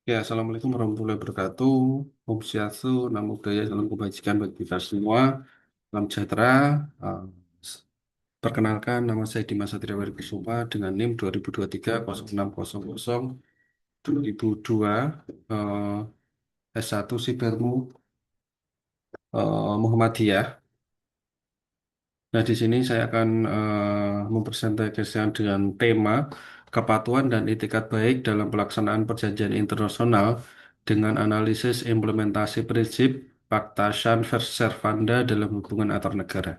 Ya, Assalamualaikum warahmatullahi wabarakatuh. Om Swastiastu, Namo Buddhaya, salam kebajikan bagi kita semua. Salam sejahtera. Uh, s- Perkenalkan, nama saya Dimas Satria Kusuma dengan NIM 2023-0600-2002, S1 Sibermu Muhammadiyah. Nah, di sini saya akan mempresentasikan dengan tema kepatuhan dan itikat baik dalam pelaksanaan perjanjian internasional dengan analisis implementasi prinsip Pacta Sunt Servanda dalam hubungan antar negara.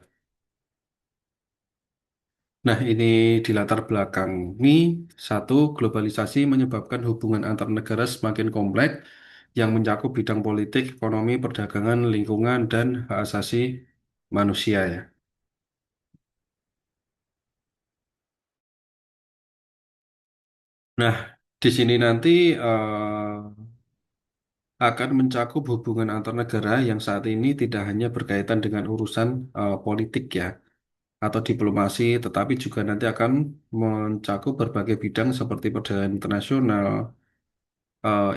Nah, ini di latar belakangi satu, globalisasi menyebabkan hubungan antar negara semakin kompleks yang mencakup bidang politik, ekonomi, perdagangan, lingkungan, dan hak asasi manusia ya. Nah, di sini nanti akan mencakup hubungan antar negara yang saat ini tidak hanya berkaitan dengan urusan politik ya atau diplomasi, tetapi juga nanti akan mencakup berbagai bidang seperti perdagangan internasional,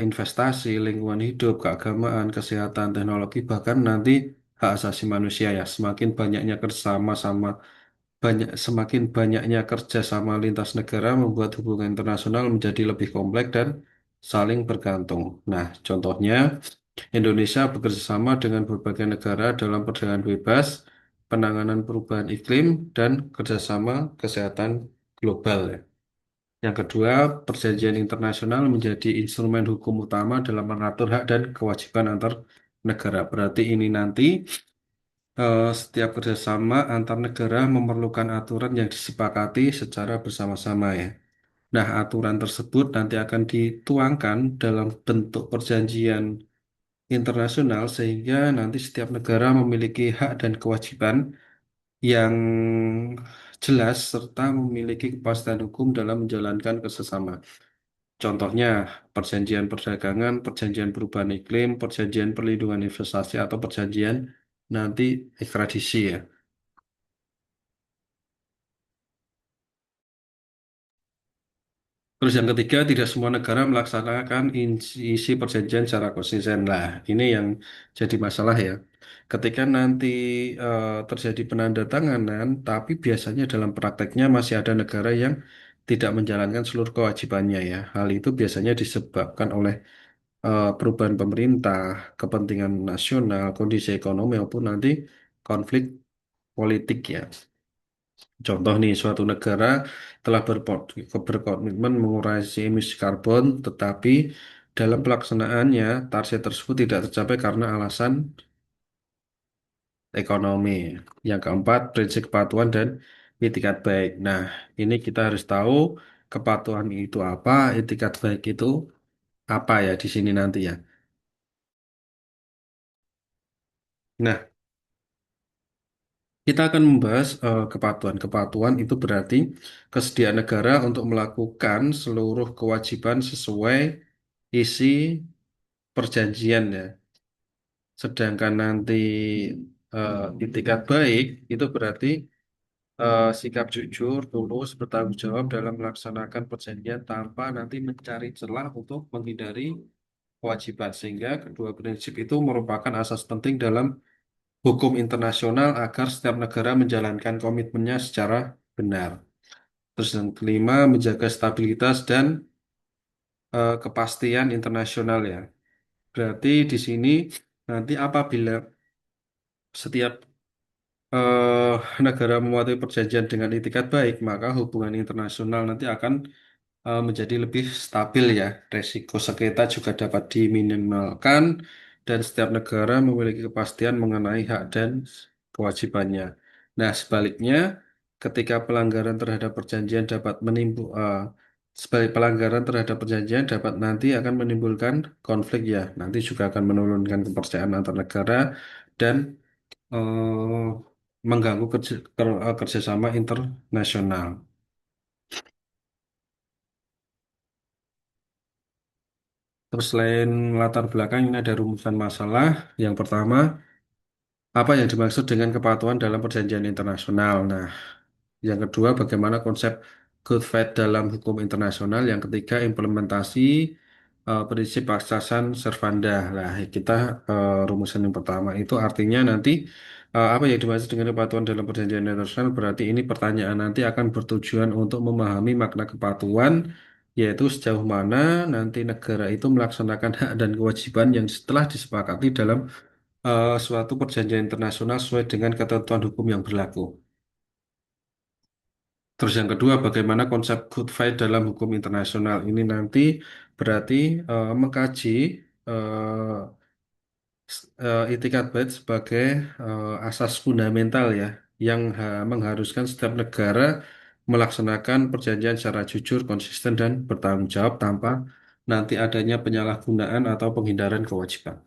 investasi, lingkungan hidup, keagamaan, kesehatan, teknologi, bahkan nanti hak asasi manusia ya. Semakin banyaknya kerjasama lintas negara membuat hubungan internasional menjadi lebih kompleks dan saling bergantung. Nah, contohnya Indonesia bekerja sama dengan berbagai negara dalam perdagangan bebas, penanganan perubahan iklim, dan kerjasama kesehatan global ya. Yang kedua, perjanjian internasional menjadi instrumen hukum utama dalam mengatur hak dan kewajiban antar negara. Berarti ini nanti setiap kerjasama antar negara memerlukan aturan yang disepakati secara bersama-sama ya. Nah, aturan tersebut nanti akan dituangkan dalam bentuk perjanjian internasional sehingga nanti setiap negara memiliki hak dan kewajiban yang jelas serta memiliki kepastian hukum dalam menjalankan kerjasama. Contohnya, perjanjian perdagangan, perjanjian perubahan iklim, perjanjian perlindungan investasi, atau perjanjian nanti ekstradisi ya. Terus yang ketiga, tidak semua negara melaksanakan isi perjanjian secara konsisten. Lah, ini yang jadi masalah ya. Ketika nanti terjadi penandatanganan, tapi biasanya dalam prakteknya masih ada negara yang tidak menjalankan seluruh kewajibannya ya. Hal itu biasanya disebabkan oleh perubahan pemerintah, kepentingan nasional, kondisi ekonomi maupun nanti konflik politik ya. Contoh nih, suatu negara telah berkomitmen mengurangi emisi karbon, tetapi dalam pelaksanaannya target tersebut tidak tercapai karena alasan ekonomi. Yang keempat, prinsip kepatuhan dan itikat baik. Nah, ini kita harus tahu kepatuhan itu apa, itikat baik itu apa ya di sini nanti ya. Nah, kita akan membahas kepatuhan. Kepatuhan itu berarti kesediaan negara untuk melakukan seluruh kewajiban sesuai isi perjanjian ya. Sedangkan nanti itikat baik itu berarti sikap jujur, tulus, bertanggung jawab dalam melaksanakan perjanjian tanpa nanti mencari celah untuk menghindari kewajiban. Sehingga kedua prinsip itu merupakan asas penting dalam hukum internasional agar setiap negara menjalankan komitmennya secara benar. Terus yang kelima, menjaga stabilitas dan kepastian internasional ya. Berarti di sini nanti apabila setiap eh, negara mematuhi perjanjian dengan itikat baik, maka hubungan internasional nanti akan menjadi lebih stabil ya. Resiko sengketa juga dapat diminimalkan dan setiap negara memiliki kepastian mengenai hak dan kewajibannya. Nah, sebaliknya, ketika pelanggaran terhadap perjanjian dapat sebagai pelanggaran terhadap perjanjian dapat nanti akan menimbulkan konflik ya. Nanti juga akan menurunkan kepercayaan antar negara dan eh, mengganggu kerjasama internasional. Terus selain latar belakang ini ada rumusan masalah. Yang pertama, apa yang dimaksud dengan kepatuhan dalam perjanjian internasional? Nah, yang kedua, bagaimana konsep good faith dalam hukum internasional? Yang ketiga, implementasi prinsip asas servanda. Lah, kita rumusan yang pertama itu artinya nanti apa yang dimaksud dengan kepatuhan dalam perjanjian internasional berarti ini pertanyaan nanti akan bertujuan untuk memahami makna kepatuhan, yaitu sejauh mana nanti negara itu melaksanakan hak dan kewajiban yang setelah disepakati dalam suatu perjanjian internasional sesuai dengan ketentuan hukum yang berlaku. Terus yang kedua, bagaimana konsep good faith dalam hukum internasional ini nanti berarti mengkaji itikat baik sebagai asas fundamental ya, yang mengharuskan setiap negara melaksanakan perjanjian secara jujur, konsisten, dan bertanggung jawab tanpa nanti adanya penyalahgunaan atau penghindaran kewajiban.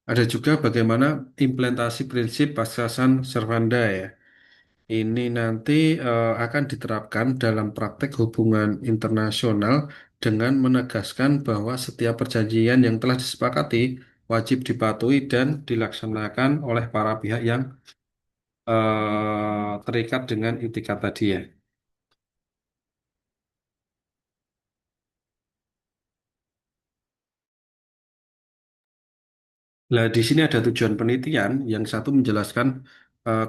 Ada juga bagaimana implementasi prinsip paskasan servanda ya. Ini nanti akan diterapkan dalam praktek hubungan internasional dengan menegaskan bahwa setiap perjanjian yang telah disepakati wajib dipatuhi dan dilaksanakan oleh para pihak yang terikat dengan itikat tadi ya. Nah, di sini ada tujuan penelitian. Yang satu menjelaskan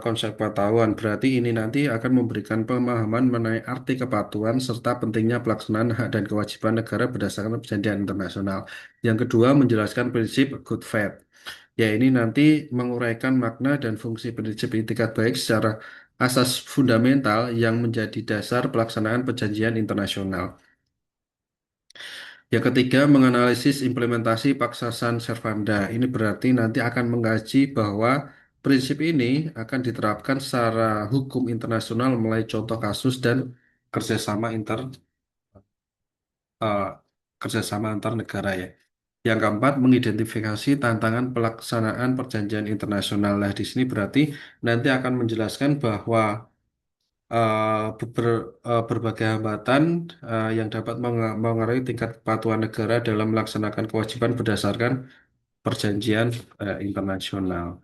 konsep kepatuhan. Berarti ini nanti akan memberikan pemahaman mengenai arti kepatuhan serta pentingnya pelaksanaan hak dan kewajiban negara berdasarkan perjanjian internasional. Yang kedua menjelaskan prinsip good faith. Ya, ini nanti menguraikan makna dan fungsi prinsip itikat baik secara asas fundamental yang menjadi dasar pelaksanaan perjanjian internasional. Yang ketiga, menganalisis implementasi paksasan servanda. Ini berarti nanti akan mengkaji bahwa prinsip ini akan diterapkan secara hukum internasional mulai contoh kasus dan kerjasama eh, kerjasama antar negara ya. Yang keempat, mengidentifikasi tantangan pelaksanaan perjanjian internasional. Nah, di sini berarti nanti akan menjelaskan bahwa berbagai hambatan yang dapat mengaruhi tingkat kepatuhan negara dalam melaksanakan kewajiban berdasarkan perjanjian internasional.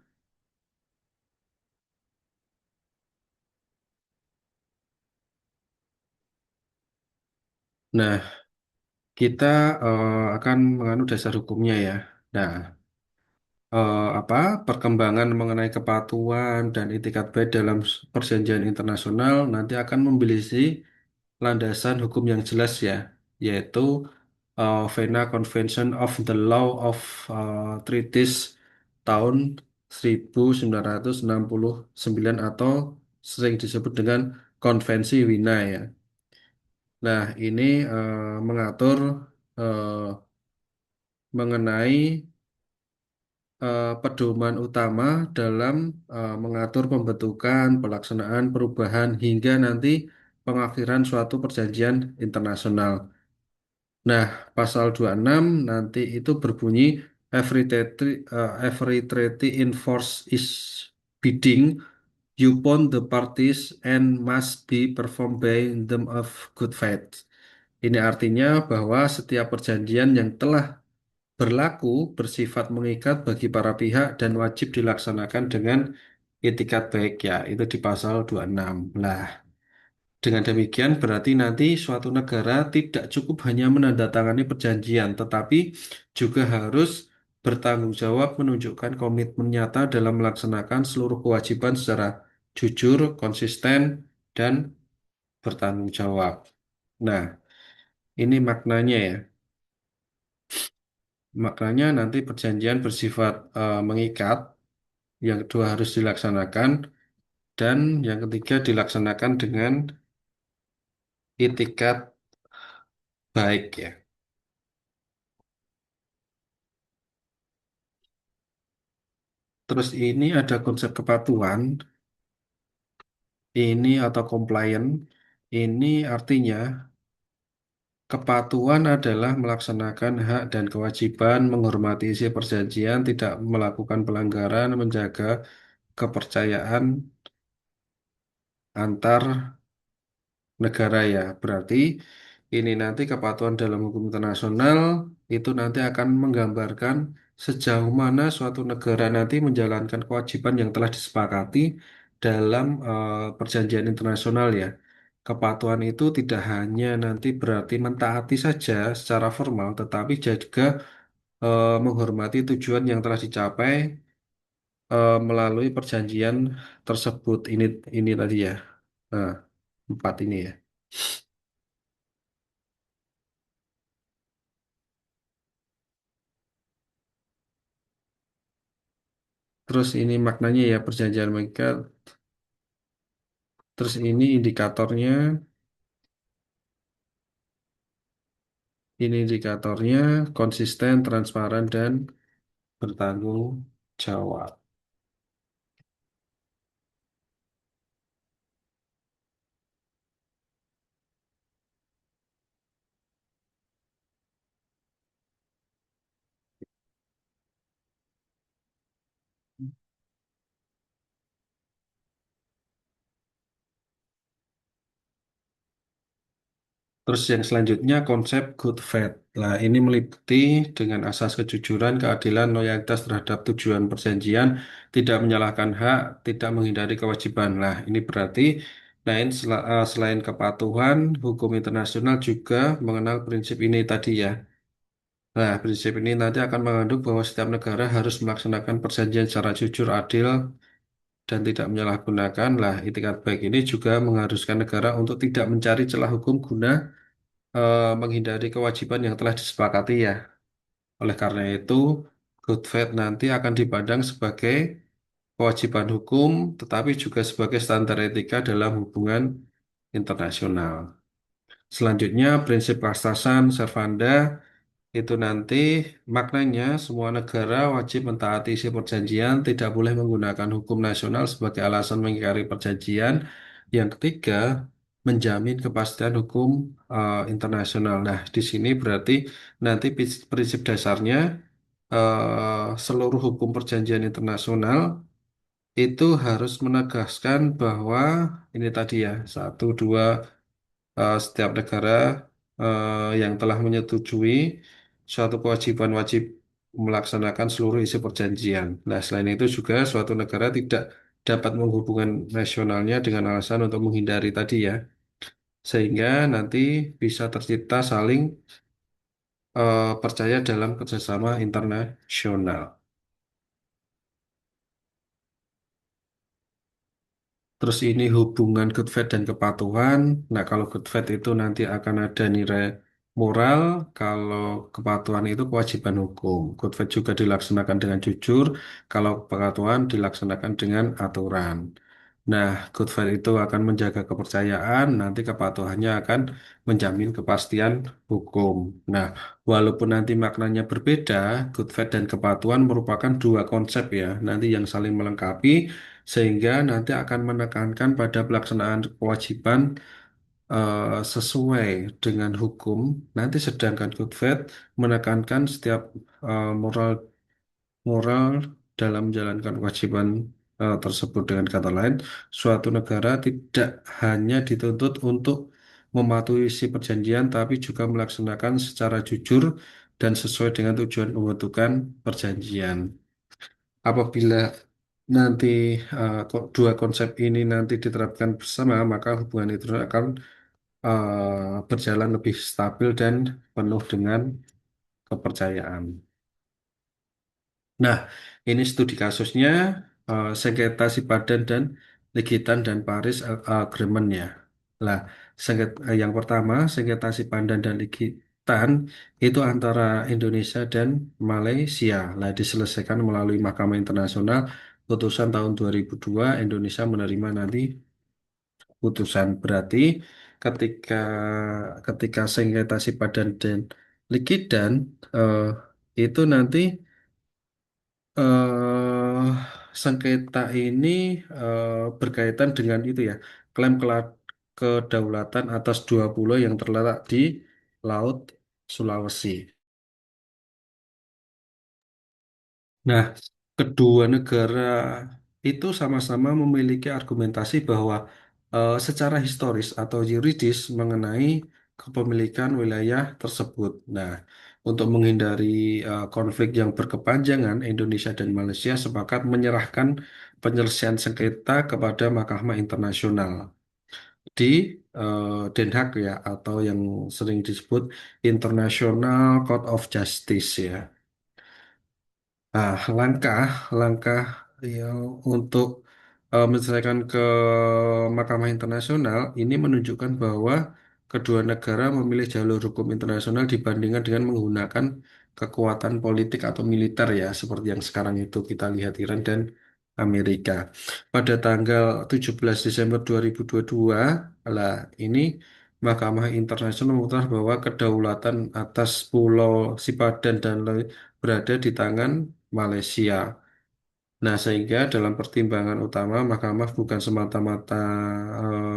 Nah, kita akan menganut dasar hukumnya ya. Nah, apa perkembangan mengenai kepatuhan dan itikat baik dalam perjanjian internasional nanti akan memiliki landasan hukum yang jelas ya, yaitu Vienna Convention of the Law of Treaties tahun 1969 atau sering disebut dengan Konvensi Wina ya. Nah, ini mengatur eh, mengenai pedoman utama dalam mengatur pembentukan, pelaksanaan, perubahan hingga nanti pengakhiran suatu perjanjian internasional. Nah, pasal 26 nanti itu berbunyi every treaty in force is binding upon the parties and must be performed by them of good faith. Ini artinya bahwa setiap perjanjian yang telah berlaku bersifat mengikat bagi para pihak dan wajib dilaksanakan dengan itikat baik ya, itu di pasal 26. Lah, dengan demikian berarti nanti suatu negara tidak cukup hanya menandatangani perjanjian, tetapi juga harus bertanggung jawab menunjukkan komitmen nyata dalam melaksanakan seluruh kewajiban secara jujur, konsisten, dan bertanggung jawab. Nah, ini maknanya ya. Maknanya nanti perjanjian bersifat mengikat, yang kedua harus dilaksanakan, dan yang ketiga dilaksanakan dengan itikat baik ya. Terus ini ada konsep kepatuhan, ini atau compliant, ini artinya kepatuhan adalah melaksanakan hak dan kewajiban, menghormati isi perjanjian, tidak melakukan pelanggaran, menjaga kepercayaan antar negara ya. Berarti ini nanti kepatuhan dalam hukum internasional itu nanti akan menggambarkan sejauh mana suatu negara nanti menjalankan kewajiban yang telah disepakati dalam perjanjian internasional ya. Kepatuhan itu tidak hanya nanti berarti mentaati saja secara formal, tetapi juga menghormati tujuan yang telah dicapai melalui perjanjian tersebut. Ini tadi ya. Nah, empat ini ya. Terus ini maknanya ya perjanjian mereka. Terus ini indikatornya konsisten, transparan, dan bertanggung jawab. Terus yang selanjutnya konsep good faith. Nah, ini meliputi dengan asas kejujuran, keadilan, loyalitas terhadap tujuan perjanjian, tidak menyalahkan hak, tidak menghindari kewajiban. Nah, ini berarti selain kepatuhan, hukum internasional juga mengenal prinsip ini tadi ya. Nah, prinsip ini nanti akan mengandung bahwa setiap negara harus melaksanakan perjanjian secara jujur, adil, dan tidak menyalahgunakan. Lah, itikat baik ini juga mengharuskan negara untuk tidak mencari celah hukum guna menghindari kewajiban yang telah disepakati ya. Oleh karena itu, good faith nanti akan dipandang sebagai kewajiban hukum, tetapi juga sebagai standar etika dalam hubungan internasional. Selanjutnya, prinsip keasasan servanda itu nanti maknanya semua negara wajib mentaati isi perjanjian, tidak boleh menggunakan hukum nasional sebagai alasan mengingkari perjanjian. Yang ketiga, menjamin kepastian hukum internasional. Nah, di sini berarti nanti prinsip dasarnya seluruh hukum perjanjian internasional itu harus menegaskan bahwa ini tadi ya, satu, dua, setiap negara yang telah menyetujui suatu kewajiban wajib melaksanakan seluruh isi perjanjian. Nah, selain itu juga suatu negara tidak dapat menghubungkan nasionalnya dengan alasan untuk menghindari tadi ya, sehingga nanti bisa tercipta saling percaya dalam kerjasama internasional. Terus ini hubungan good faith dan kepatuhan. Nah, kalau good faith itu nanti akan ada nilai moral, kalau kepatuhan itu kewajiban hukum. Good faith juga dilaksanakan dengan jujur, kalau kepatuhan dilaksanakan dengan aturan. Nah, good faith itu akan menjaga kepercayaan, nanti kepatuhannya akan menjamin kepastian hukum. Nah, walaupun nanti maknanya berbeda, good faith dan kepatuhan merupakan dua konsep ya, nanti yang saling melengkapi sehingga nanti akan menekankan pada pelaksanaan kewajiban sesuai dengan hukum. Nanti sedangkan good faith menekankan setiap moral moral dalam menjalankan kewajiban tersebut. Dengan kata lain, suatu negara tidak hanya dituntut untuk mematuhi isi perjanjian, tapi juga melaksanakan secara jujur dan sesuai dengan tujuan pembentukan perjanjian. Apabila nanti dua konsep ini nanti diterapkan bersama, maka hubungan itu akan berjalan lebih stabil dan penuh dengan kepercayaan. Nah, ini studi kasusnya sengketa Sipadan dan Legitan dan Paris Agreement ya. Lah, yang pertama sengketa Sipadan dan Legitan itu antara Indonesia dan Malaysia. Lah, diselesaikan melalui Mahkamah Internasional. Putusan tahun 2002 Indonesia menerima nanti putusan berarti ketika ketika sengketa Sipadan dan Legitan eh, itu nanti eh sengketa ini eh, berkaitan dengan itu ya, klaim kedaulatan atas dua pulau yang terletak di Laut Sulawesi. Nah, kedua negara itu sama-sama memiliki argumentasi bahwa secara historis atau yuridis mengenai kepemilikan wilayah tersebut. Nah, untuk menghindari konflik yang berkepanjangan, Indonesia dan Malaysia sepakat menyerahkan penyelesaian sengketa kepada Mahkamah Internasional. di Den Haag ya, atau yang sering disebut International Court of Justice ya. Nah, langkah ya untuk menyelesaikan ke Mahkamah Internasional ini menunjukkan bahwa kedua negara memilih jalur hukum internasional dibandingkan dengan menggunakan kekuatan politik atau militer ya, seperti yang sekarang itu kita lihat Iran dan Amerika. Pada tanggal 17 Desember 2022, lah ini Mahkamah Internasional memutuskan bahwa kedaulatan atas Pulau Sipadan dan berada di tangan Malaysia. Nah, sehingga dalam pertimbangan utama Mahkamah bukan semata-mata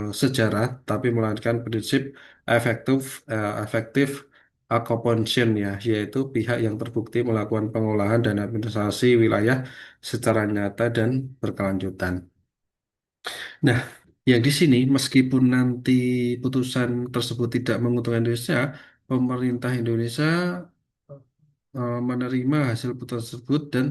sejarah, tapi melainkan prinsip efektif occupancy ya, yaitu pihak yang terbukti melakukan pengolahan dan administrasi wilayah secara nyata dan berkelanjutan. Nah, yang di sini meskipun nanti putusan tersebut tidak menguntungkan Indonesia, pemerintah Indonesia menerima hasil putusan tersebut dan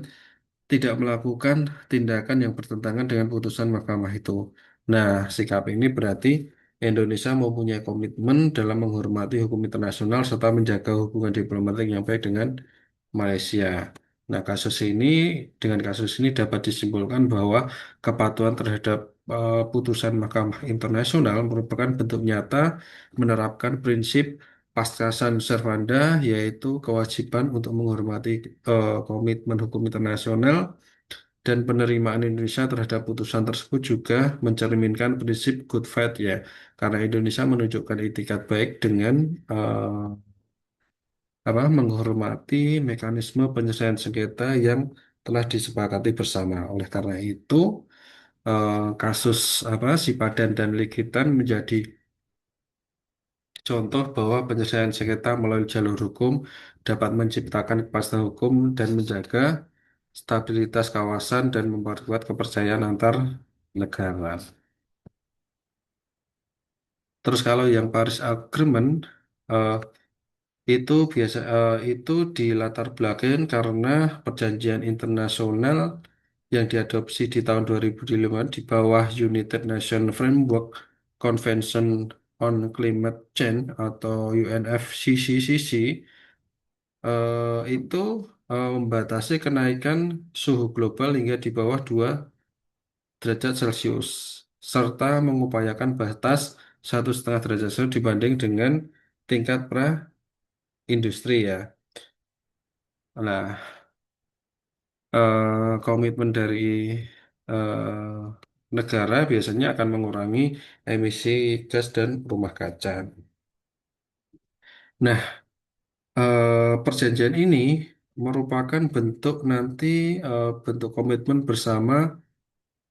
tidak melakukan tindakan yang bertentangan dengan putusan mahkamah itu. Nah, sikap ini berarti Indonesia mempunyai komitmen dalam menghormati hukum internasional serta menjaga hubungan diplomatik yang baik dengan Malaysia. Nah, dengan kasus ini dapat disimpulkan bahwa kepatuhan terhadap putusan Mahkamah Internasional merupakan bentuk nyata menerapkan prinsip pasca servanda, yaitu kewajiban untuk menghormati komitmen hukum internasional dan penerimaan Indonesia terhadap putusan tersebut juga mencerminkan prinsip good faith ya, karena Indonesia menunjukkan itikat baik dengan menghormati mekanisme penyelesaian sengketa yang telah disepakati bersama. Oleh karena itu, kasus Sipadan dan Likitan menjadi contoh bahwa penyelesaian sengketa melalui jalur hukum dapat menciptakan kepastian hukum dan menjaga stabilitas kawasan dan memperkuat kepercayaan antar negara. Terus kalau yang Paris Agreement eh, itu dilatar belakangi karena perjanjian internasional yang diadopsi di tahun 2005 di bawah United Nations Framework Convention on Climate Change atau UNFCCC itu membatasi kenaikan suhu global hingga di bawah 2 derajat Celcius serta mengupayakan batas 1,5 derajat Celcius dibanding dengan tingkat pra-industri ya. Nah, komitmen dari negara biasanya akan mengurangi emisi gas dan rumah kaca. Nah, perjanjian ini merupakan bentuk komitmen bersama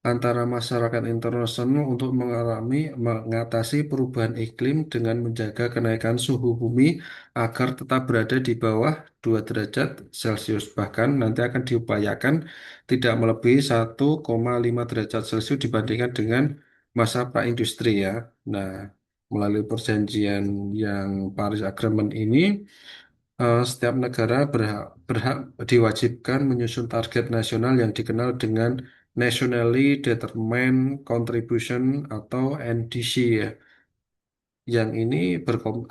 antara masyarakat internasional untuk mengatasi perubahan iklim dengan menjaga kenaikan suhu bumi agar tetap berada di bawah 2 derajat Celcius. Bahkan nanti akan diupayakan tidak melebihi 1,5 derajat Celcius dibandingkan dengan masa praindustri ya. Nah, melalui perjanjian yang Paris Agreement ini, setiap negara berhak diwajibkan menyusun target nasional yang dikenal dengan Nationally Determined Contribution atau NDC ya. Yang ini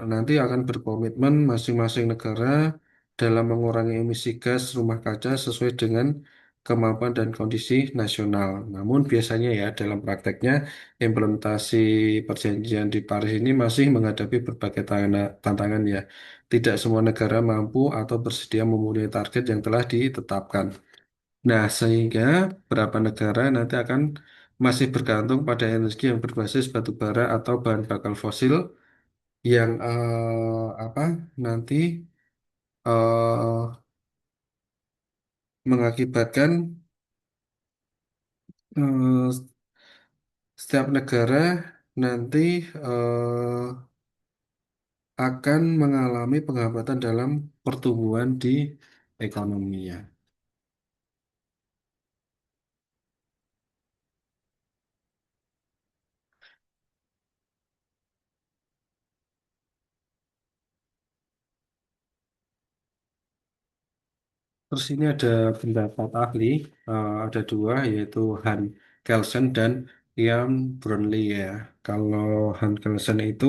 nanti akan berkomitmen masing-masing negara dalam mengurangi emisi gas rumah kaca sesuai dengan kemampuan dan kondisi nasional. Namun biasanya ya dalam prakteknya implementasi perjanjian di Paris ini masih menghadapi berbagai tantangan ya. Tidak semua negara mampu atau bersedia memenuhi target yang telah ditetapkan. Nah, sehingga beberapa negara nanti akan masih bergantung pada energi yang berbasis batu bara atau bahan bakar fosil yang nanti eh, mengakibatkan eh, setiap negara nanti eh, akan mengalami penghambatan dalam pertumbuhan di ekonominya. Terus ini ada pendapat ahli, ada dua, yaitu Han Kelsen dan Ian Brunley ya. Kalau Hans Kelsen itu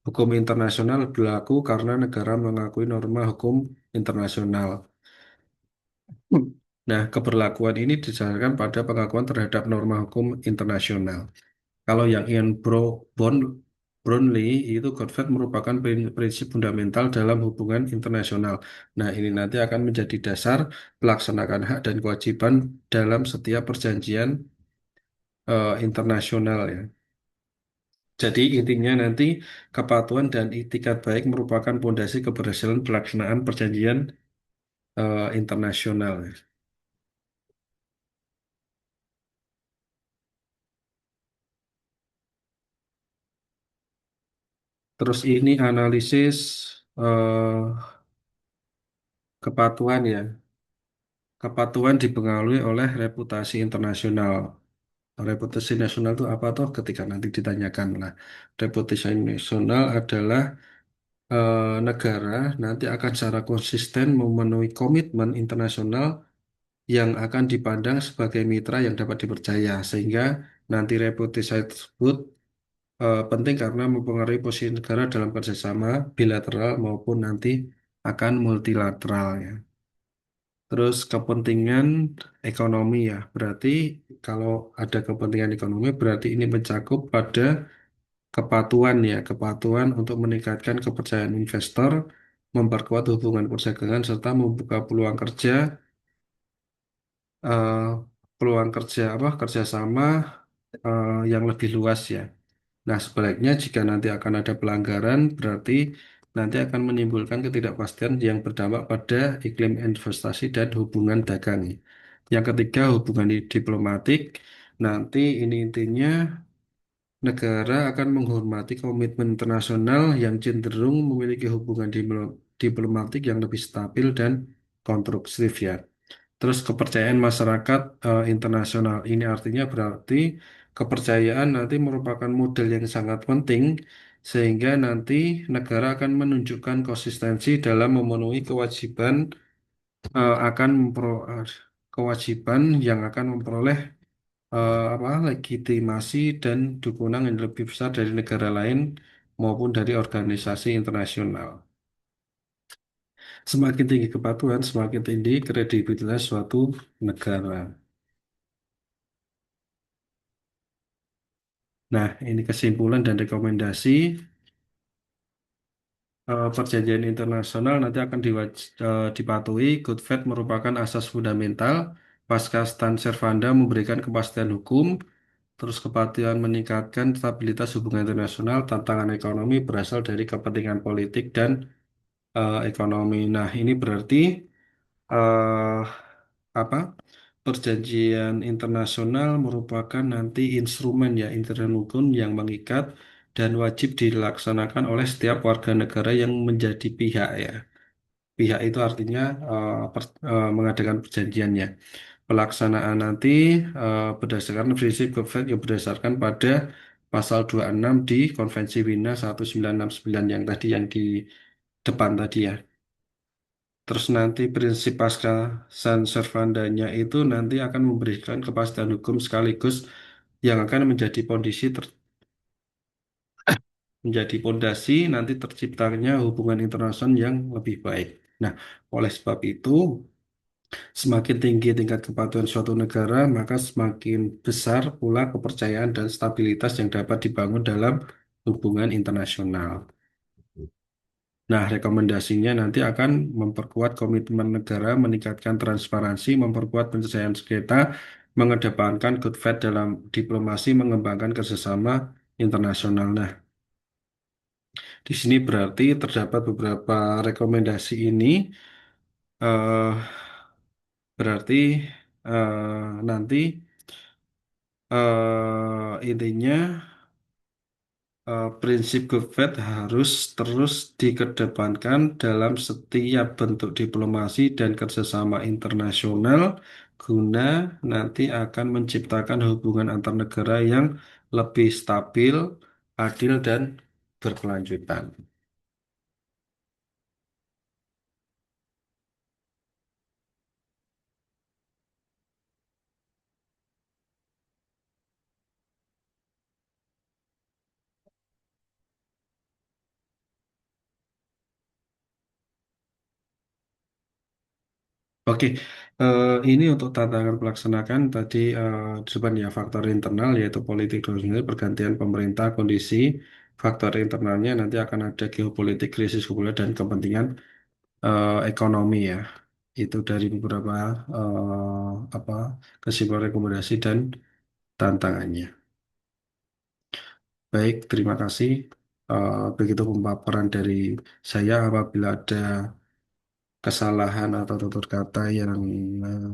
hukum internasional berlaku karena negara mengakui norma hukum internasional. Hmm. Nah, keberlakuan ini didasarkan pada pengakuan terhadap norma hukum internasional. Kalau yang Brownlee itu Godfrey merupakan prinsip fundamental dalam hubungan internasional. Nah, ini nanti akan menjadi dasar pelaksanaan hak dan kewajiban dalam setiap perjanjian internasional ya. Jadi intinya nanti kepatuhan dan itikat baik merupakan fondasi keberhasilan pelaksanaan perjanjian internasional. Terus ini analisis kepatuhan ya. Kepatuhan dipengaruhi oleh reputasi internasional. Reputasi nasional itu apa toh ketika nanti ditanyakan lah. Reputasi nasional adalah negara nanti akan secara konsisten memenuhi komitmen internasional yang akan dipandang sebagai mitra yang dapat dipercaya. Sehingga nanti reputasi tersebut penting karena mempengaruhi posisi negara dalam kerjasama bilateral maupun nanti akan multilateral ya. Terus kepentingan ekonomi ya, berarti kalau ada kepentingan ekonomi berarti ini mencakup pada kepatuhan ya, kepatuhan untuk meningkatkan kepercayaan investor, memperkuat hubungan perdagangan serta membuka eh, peluang kerja apa kerjasama yang lebih luas ya. Nah, sebaliknya jika nanti akan ada pelanggaran, berarti nanti akan menimbulkan ketidakpastian yang berdampak pada iklim investasi dan hubungan dagang. Yang ketiga, hubungan diplomatik. Nanti ini intinya negara akan menghormati komitmen internasional yang cenderung memiliki hubungan diplomatik yang lebih stabil dan konstruktif ya. Terus kepercayaan masyarakat internasional ini artinya berarti kepercayaan nanti merupakan model yang sangat penting sehingga nanti negara akan menunjukkan konsistensi dalam memenuhi kewajiban akan kewajiban yang akan memperoleh apa legitimasi dan dukungan yang lebih besar dari negara lain maupun dari organisasi internasional. Semakin tinggi kepatuhan, semakin tinggi kredibilitas suatu negara. Nah, ini kesimpulan dan rekomendasi perjanjian internasional nanti akan dipatuhi. Good faith merupakan asas fundamental. Pasca Stan Servanda memberikan kepastian hukum, terus kepatuhan meningkatkan stabilitas hubungan internasional. Tantangan ekonomi berasal dari kepentingan politik dan ekonomi. Nah, ini berarti eh, apa? Perjanjian internasional merupakan nanti instrumen ya instrumen hukum yang mengikat dan wajib dilaksanakan oleh setiap warga negara yang menjadi pihak ya. Pihak itu artinya mengadakan perjanjiannya. Pelaksanaan nanti berdasarkan prinsip Good yang berdasarkan pada pasal 26 di Konvensi Wina 1969 yang tadi yang di depan tadi ya. Terus nanti prinsip pasca San servandanya itu nanti akan memberikan kepastian hukum sekaligus yang akan menjadi pondasi nanti terciptanya hubungan internasional yang lebih baik. Nah, oleh sebab itu, semakin tinggi tingkat kepatuhan suatu negara, maka semakin besar pula kepercayaan dan stabilitas yang dapat dibangun dalam hubungan internasional. Nah, rekomendasinya nanti akan memperkuat komitmen negara, meningkatkan transparansi, memperkuat penyelesaian sengketa, mengedepankan good faith dalam diplomasi, mengembangkan kerjasama internasional. Nah, di sini berarti terdapat beberapa rekomendasi ini, eh, berarti nanti intinya prinsip good faith harus terus dikedepankan dalam setiap bentuk diplomasi dan kerjasama internasional guna nanti akan menciptakan hubungan antar negara yang lebih stabil, adil, dan berkelanjutan. Oke, ini untuk tantangan pelaksanaan tadi disebut ya faktor internal yaitu politik dan sendiri pergantian pemerintah kondisi faktor internalnya nanti akan ada geopolitik krisis global dan kepentingan ekonomi ya. Itu dari beberapa apa kesimpulan rekomendasi dan tantangannya. Baik, terima kasih. Begitu pemaparan dari saya apabila ada kesalahan atau tutur kata yang eh,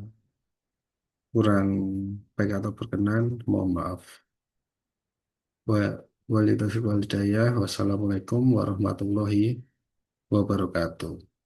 kurang baik atau berkenan, mohon maaf. Wa wali taufiq wal hidayah. Wassalamualaikum warahmatullahi wabarakatuh.